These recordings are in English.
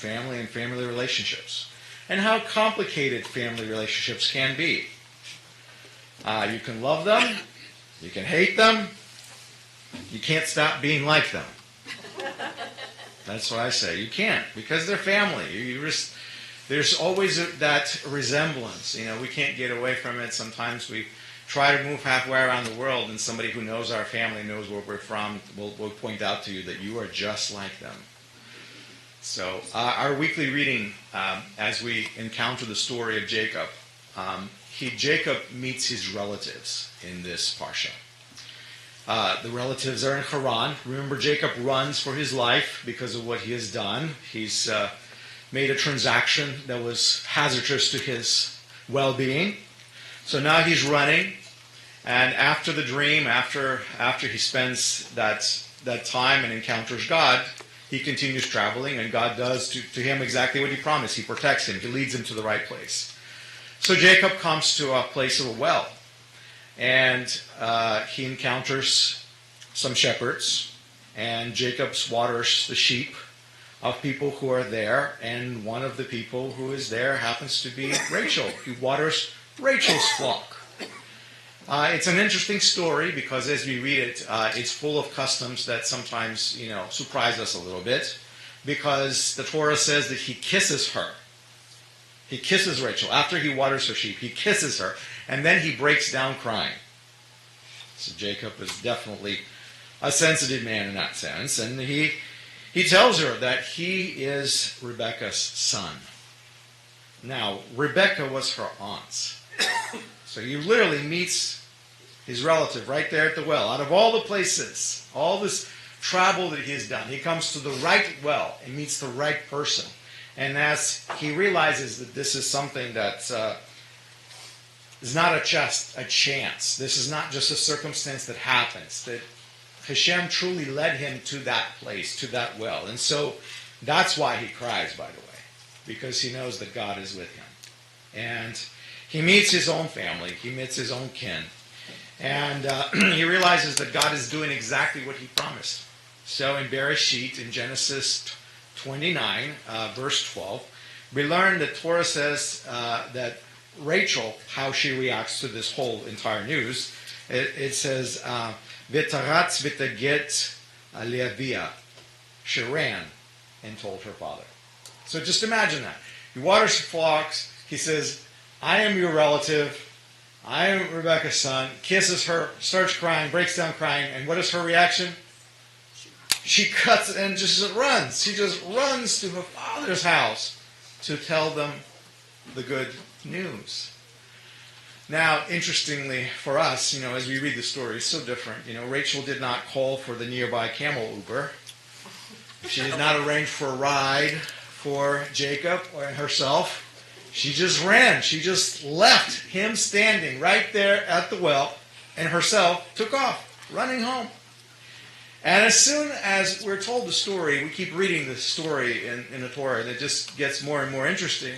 family and family relationships, and how complicated family relationships can be. You can love them, you can hate them, you can't stop being like them. That's what I say. You can't, because they're family. There's always that resemblance. We can't get away from it. Sometimes we try to move halfway around the world, and somebody who knows our family, knows where we're from, will point out to you that you are just like them. So our weekly reading, as we encounter the story of Jacob, Jacob meets his relatives in this parsha. The relatives are in Haran. Remember, Jacob runs for his life because of what he has done. He's made a transaction that was hazardous to his well-being. So now he's running, and after the dream, after he spends that time and encounters God, he continues traveling, and God does to him exactly what he promised. He protects him. He leads him to the right place. So Jacob comes to a place of a well, and he encounters some shepherds, and Jacob waters the sheep of people who are there, and one of the people who is there happens to be Rachel. He waters Rachel's flock. It's an interesting story because as we read it, it's full of customs that sometimes, surprise us a little bit, because the Torah says that he kisses her. He kisses Rachel. After he waters her sheep, he kisses her, and then he breaks down crying. So Jacob is definitely a sensitive man in that sense, and he tells her that he is Rebekah's son. Now, Rebekah was her aunt. So he literally meets his relative right there at the well. Out of all the places, all this travel that he has done, he comes to the right well and meets the right person. And as he realizes that this is something that is not just a chance, this is not just a circumstance that happens, that Hashem truly led him to that place, to that well. And so that's why he cries, by the way, because he knows that God is with him. And he meets his own family, he meets his own kin, and he realizes that God is doing exactly what he promised. So in Bereshit, in Genesis 29, verse 12, we learn that Torah says that Rachel, how she reacts to this whole entire news, it says, V'taratz v'taget le'avia. She ran and told her father. So just imagine that. He waters the flocks, he says, I am your relative, I am Rebekah's son, kisses her, starts crying, breaks down crying, and what is her reaction? She cuts and just runs. She just runs to her father's house to tell them the good news. Now, interestingly for us, as we read the story, it's so different. Rachel did not call for the nearby camel Uber. She did not arrange for a ride for Jacob or herself. She just ran. She just left him standing right there at the well and herself took off, running home. And as soon as we're told the story, we keep reading the story in the Torah, and it just gets more and more interesting.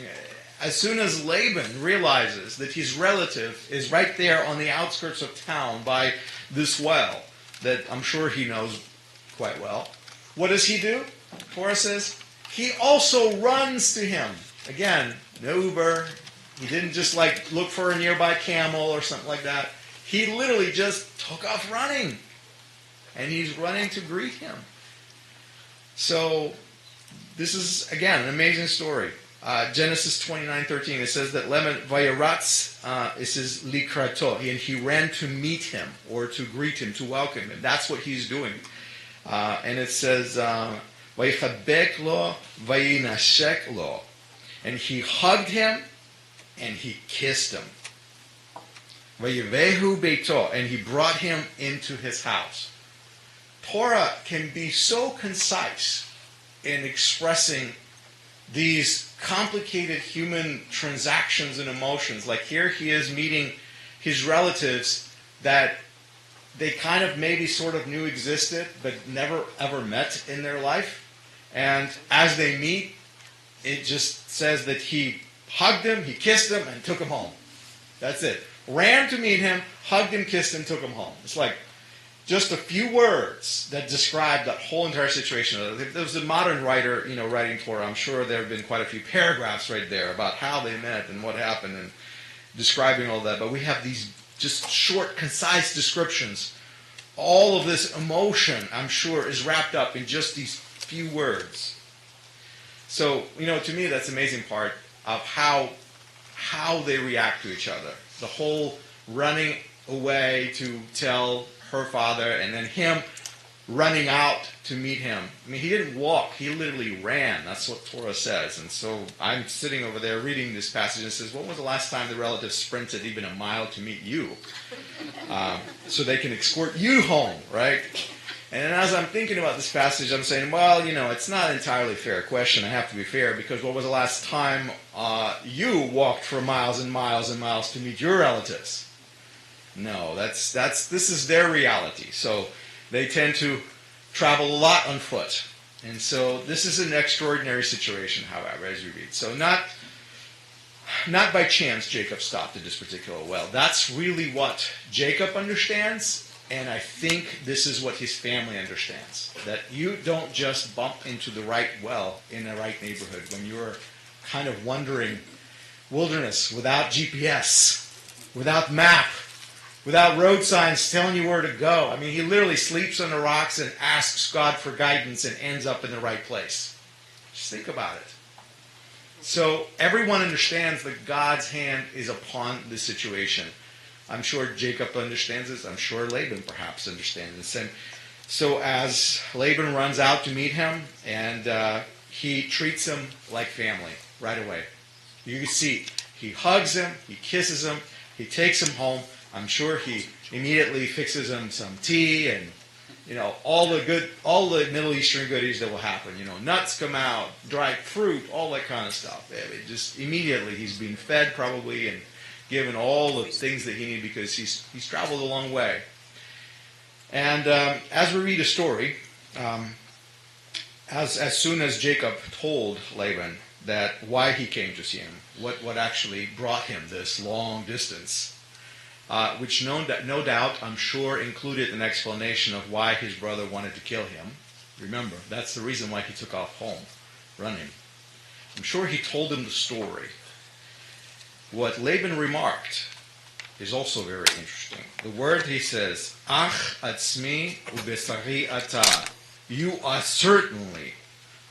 As soon as Laban realizes that his relative is right there on the outskirts of town by this well that I'm sure he knows quite well, what does he do? Torah says, he also runs to him. Again, no Uber. He didn't just look for a nearby camel or something like that. He literally just took off running. And he's running to greet him. So this is, again, an amazing story. Genesis 29:13, it says that Vayetzei, it says likrato, and he ran to meet him or to greet him, to welcome him. That's what he's doing. And it says vayichabek lo, vayinashek lo, and he hugged him and he kissed him. Vayevehu beito, and he brought him into his house. Torah can be so concise in expressing these complicated human transactions and emotions. Like here he is meeting his relatives that they kind of maybe sort of knew existed, but never ever met in their life. And as they meet, it just says that he hugged him, he kissed him, and took him home. That's it. Ran to meet him, hugged him, kissed him, took him home. It's like, just a few words that describe that whole entire situation. If there was a modern writer, writing Torah, I'm sure there have been quite a few paragraphs right there about how they met and what happened and describing all that. But we have these just short, concise descriptions. All of this emotion, I'm sure, is wrapped up in just these few words. So, to me, that's the amazing part of how they react to each other. The whole running away to tell her father, and then him running out to meet him. I mean, he didn't walk, he literally ran. That's what Torah says. And so I'm sitting over there reading this passage, and it says, when was the last time the relative sprinted even a mile to meet you? So they can escort you home, right? And as I'm thinking about this passage, I'm saying, well, it's not an entirely fair question. I have to be fair, because when was the last time you walked for miles and miles and miles to meet your relatives? No, this is their reality. So they tend to travel a lot on foot. And so this is an extraordinary situation, however, as you read. So not by chance Jacob stopped at this particular well. That's really what Jacob understands, and I think this is what his family understands. That you don't just bump into the right well in the right neighborhood when you're kind of wandering wilderness without GPS, without map, without road signs telling you where to go. I mean, he literally sleeps on the rocks and asks God for guidance and ends up in the right place. Just think about it. So everyone understands that God's hand is upon this situation. I'm sure Jacob understands this. I'm sure Laban perhaps understands this. And so as Laban runs out to meet him, and he treats him like family right away. You can see, he hugs him, he kisses him, he takes him home. I'm sure he immediately fixes him some tea and, all the Middle Eastern goodies that will happen. Nuts come out, dried fruit, all that kind of stuff. Just immediately he's being fed probably and given all the things that he needs because he's traveled a long way. And as we read a story, as soon as Jacob told Laban that why he came to see him, what actually brought him this long distance, which no doubt, I'm sure, included an explanation of why his brother wanted to kill him. Remember, that's the reason why he took off home, running. I'm sure he told him the story. What Laban remarked is also very interesting. The word he says, Ach atzmi ubesari ata. You are certainly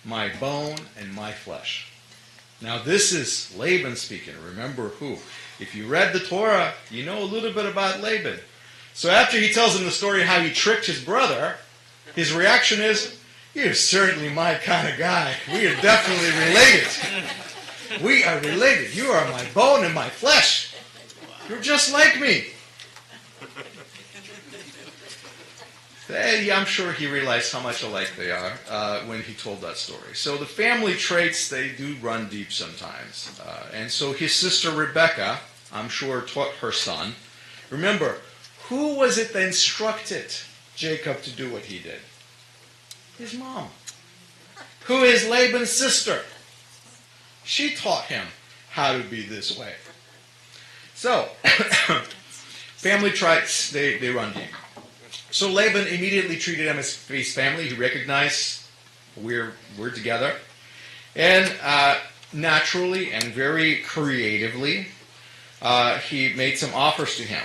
my bone and my flesh. Now this is Laban speaking. Remember who? If you read the Torah, you know a little bit about Laban. So after he tells him the story of how he tricked his brother, his reaction is, you're certainly my kind of guy. We are definitely related. We are related. You are my bone and my flesh. You're just like me. I'm sure he realized how much alike they are when he told that story. So the family traits, they do run deep sometimes. And so his sister Rebecca, I'm sure, taught her son. Remember, who was it that instructed Jacob to do what he did? His mom. Who is Laban's sister? She taught him how to be this way. So, family traits, they run deep. So Laban immediately treated him as his family. He recognized we're together. And naturally and very creatively, he made some offers to him.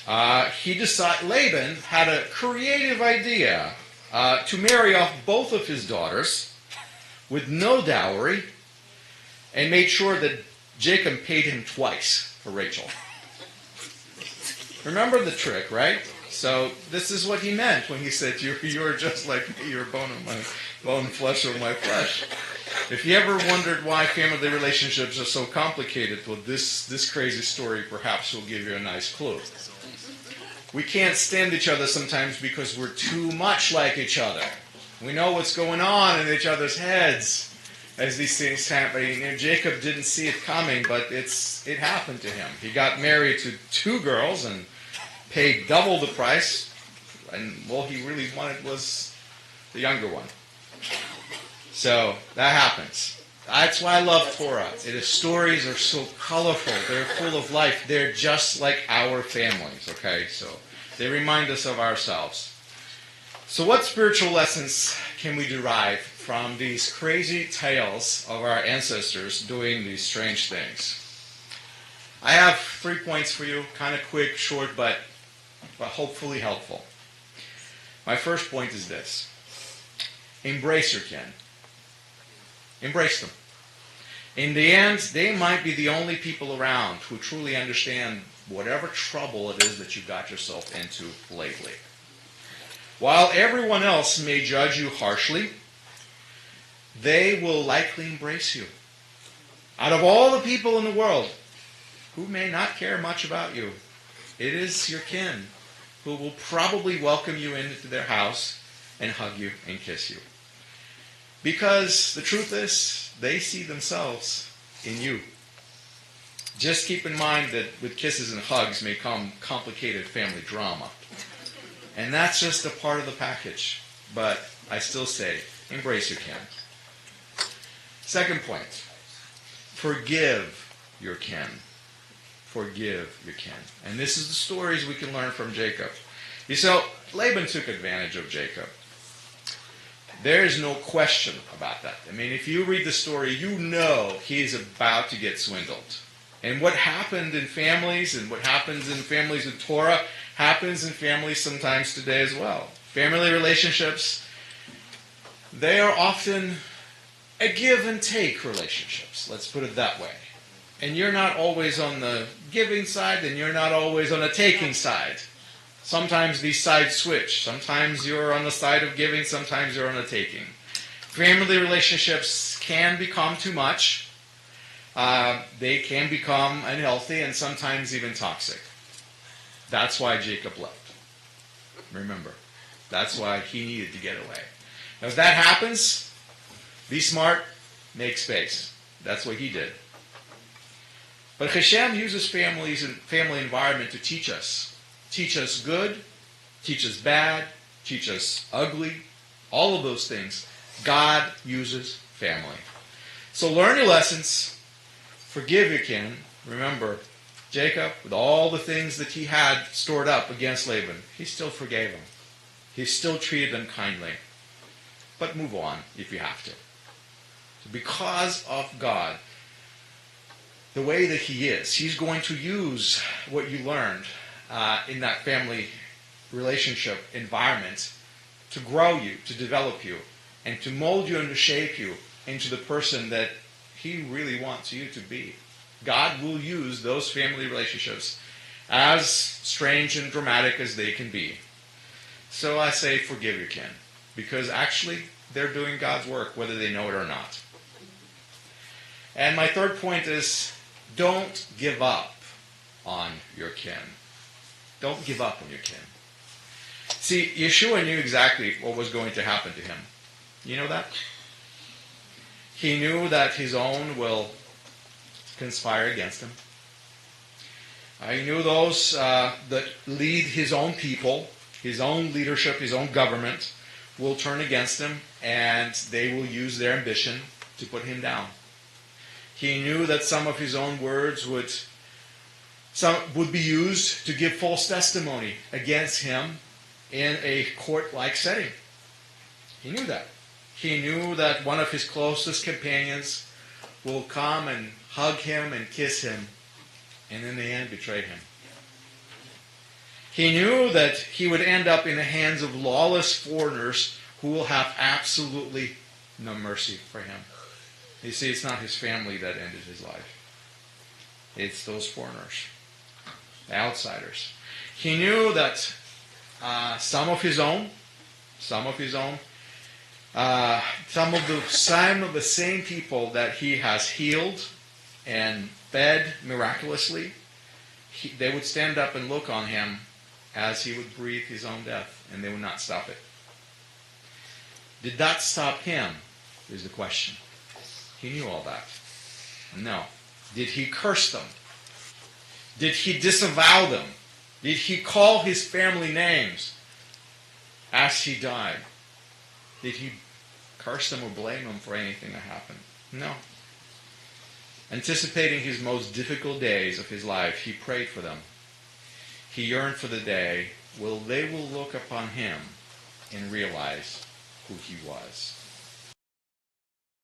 Laban had a creative idea to marry off both of his daughters with no dowry, and made sure that Jacob paid him twice for Rachel. Remember the trick, right? So this is what he meant when he said, you're just like me, you're bone of my bone, flesh of my flesh. If you ever wondered why family relationships are so complicated, well, this crazy story perhaps will give you a nice clue. We can't stand each other sometimes because we're too much like each other. We know what's going on in each other's heads as these things happen. Jacob didn't see it coming, but it happened to him. He got married to two girls and paid double the price, and all he really wanted was the younger one. So that happens. That's why I love Torah. The stories are so colorful. They're full of life. They're just like our families, okay? So they remind us of ourselves. So what spiritual lessons can we derive from these crazy tales of our ancestors doing these strange things? I have 3 points for you, kind of quick, short, but hopefully helpful. My first point is this. Embrace your kin. Embrace them. In the end, they might be the only people around who truly understand whatever trouble it is that you got yourself into lately. While everyone else may judge you harshly, they will likely embrace you. Out of all the people in the world who may not care much about you, it is your kin who will probably welcome you into their house and hug you and kiss you. Because the truth is, they see themselves in you. Just keep in mind that with kisses and hugs may come complicated family drama. And that's just a part of the package. But I still say, embrace your kin. Second point, forgive your kin. Forgive your kin. And this is the stories we can learn from Jacob. You see, Laban took advantage of Jacob. There is no question about that. I mean, if you read the story, you know he's about to get swindled. And what happened in families and what happens in families in Torah happens in families sometimes today as well. Family relationships, they are often a give and take relationships. Let's put it that way. And you're not always on the giving side and you're not always on the taking side. Sometimes these sides switch. Sometimes you're on the side of giving, sometimes you're on the taking. Family relationships can become too much. They can become unhealthy and sometimes even toxic. That's why Jacob left. Remember, that's why he needed to get away. Now, if that happens, be smart, make space. That's what he did. But Hashem uses families and family environment to teach us. Teach us good, teach us bad, teach us ugly, all of those things. God uses family. So learn your lessons, forgive your kin. Remember, Jacob, with all the things that he had stored up against Laban, he still forgave him. He still treated them kindly. But move on if you have to. So because of God, the way that he is, he's going to use what you learned in that family relationship environment to grow you, to develop you, and to mold you and to shape you into the person that he really wants you to be. God will use those family relationships, as strange and dramatic as they can be. So I say forgive your kin, because actually they're doing God's work whether they know it or not. And my third point is, don't give up on your kin. Don't give up on your kin. See, Yeshua knew exactly what was going to happen to him. You know that? He knew that his own will conspire against him. He knew those that lead his own people, his own leadership, his own government, will turn against him, and they will use their ambition to put him down. He knew that some of his own words would be used to give false testimony against him in a court-like setting. He knew that. He knew that one of his closest companions will come and hug him and kiss him, and in the end betray him. He knew that he would end up in the hands of lawless foreigners who will have absolutely no mercy for him. You see, it's not his family that ended his life. It's those foreigners, the outsiders. He knew that some of the same people that he has healed and fed miraculously, they would stand up and look on him as he would breathe his own death, and they would not stop it. Did that stop him, is the question. He knew all that. No. Did he curse them? Did he disavow them? Did he call his family names as he died? Did he curse them or blame them for anything that happened? No. Anticipating his most difficult days of his life, he prayed for them. He yearned for the day they will look upon him and realize who he was.